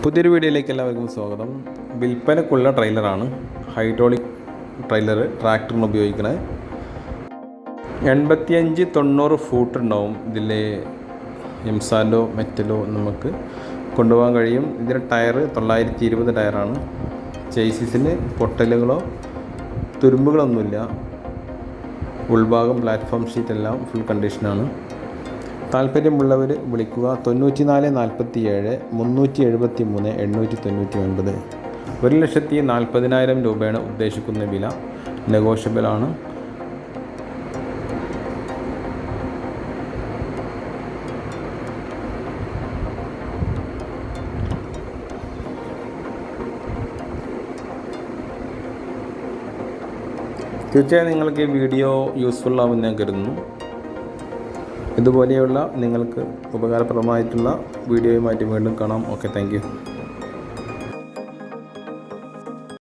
പുതിയൊരു വീഡിയോയിലേക്ക് എല്ലാവർക്കും സ്വാഗതം. വിൽപ്പനക്കുള്ള ട്രെയിലറാണ്. ഹൈഡ്രോളിക് ട്രെയിലർ, ട്രാക്ടറിന് ഉപയോഗിക്കുന്നത്. 85-90 ഫൂട്ട് ഉണ്ടാവും. ഇതിൽ എംസാൻഡോ മെറ്റലോ നമുക്ക് കൊണ്ടുപോകാൻ കഴിയും. ഇതിൻ്റെ ടയർ 920 ടയറാണ്. ചേസിന് പൊട്ടലുകളോ തുരുമ്പുകളൊന്നുമില്ല. ഉൾഭാഗം പ്ലാറ്റ്ഫോം ഷീറ്റെല്ലാം ഫുൾ കണ്ടീഷനാണ്. താല്പര്യമുള്ളവർ വിളിക്കുക. 94 47 373 899. 1,40,000 രൂപയാണ് ഉദ്ദേശിക്കുന്ന വില. നെഗോഷ്യബിളാണ്. തീർച്ചയായും നിങ്ങൾക്ക് ഈ വീഡിയോ യൂസ്ഫുൾ ആവുമെന്ന് ഞാൻ കരുതുന്നു. ഇതുപോലെയുള്ള നിങ്ങൾക്ക് ഉപകാരപ്രദമായിട്ടുള്ള വീഡിയോയുമായിട്ട് വീണ്ടും കാണാം. Okay, thank you.